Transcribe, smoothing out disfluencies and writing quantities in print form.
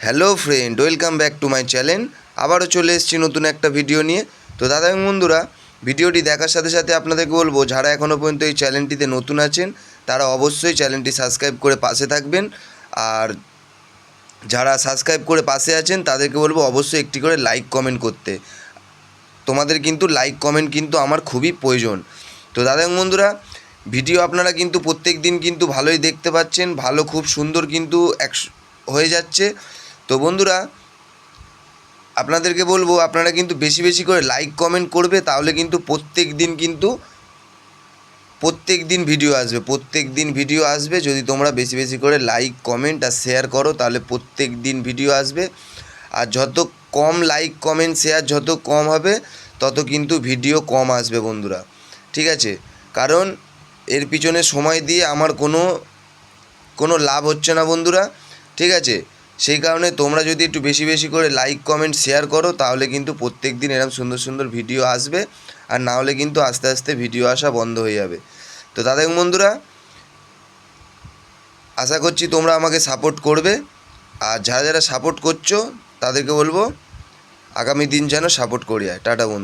Hello friend, welcome back to my channel. আবারও চলে এসেছি নতুন একটা ভিডিও নিয়ে। তো দাদা এবং বন্ধুরা, ভিডিওটি দেখার সাথে সাথে আপনাদেরকে বলবো, যারা এখনও পর্যন্ত এই চ্যানেলটিতে নতুন আছেন তারা অবশ্যই চ্যানেলটি সাবস্ক্রাইব করে পাশে থাকবেন। আর যারা সাবস্ক্রাইব করে পাশে আছেন তাদেরকে বলবো অবশ্যই একটি করে লাইক কমেন্ট করতে। তোমাদের কিন্তু লাইক কমেন্ট কিন্তু আমার খুবই প্রয়োজন। তো দাদা এবং বন্ধুরা, ভিডিও আপনারা কিন্তু প্রত্যেক দিন কিন্তু ভালোই দেখতে পাচ্ছেন, ভালো খুব সুন্দর কিন্তু হয়ে যাচ্ছে। তো বন্ধুরা, আপনাদেরকে বলবো আপনারা কিন্তু বেশি বেশি করে লাইক কমেন্ট করবে, তাহলে কিন্তু প্রত্যেক দিন ভিডিও আসবে। যদি তোমরা বেশি বেশি করে লাইক কমেন্ট আর শেয়ার করো তাহলে প্রত্যেক দিন ভিডিও আসবে। আর যত কম লাইক কমেন্ট শেয়ার যত কম হবে তত কিন্তু ভিডিও কম আসবে বন্ধুরা, ঠিক আছে? কারণ এর পিছনে সময় দিয়ে আমার কোনো লাভ হচ্ছে না বন্ধুরা, ঠিক আছে? সেই কারণে তোমরা যদি একটু বেশি বেশি করে লাইক কমেন্ট শেয়ার করো তাহলে কিন্তু প্রত্যেক দিন এরকম সুন্দর সুন্দর ভিডিও আসবে। আর না হলে কিন্তু আস্তে আস্তে ভিডিও আসা বন্ধ হয়ে যাবে। তো দাদা বন্ধুরা, আশা করছি তোমরা আমাকে সাপোর্ট করবে। আর যারা যারা সাপোর্ট করছো তাদেরকে বলবো আগামী দিন যেন সাপোর্ট করি। টাটা বন্ধু।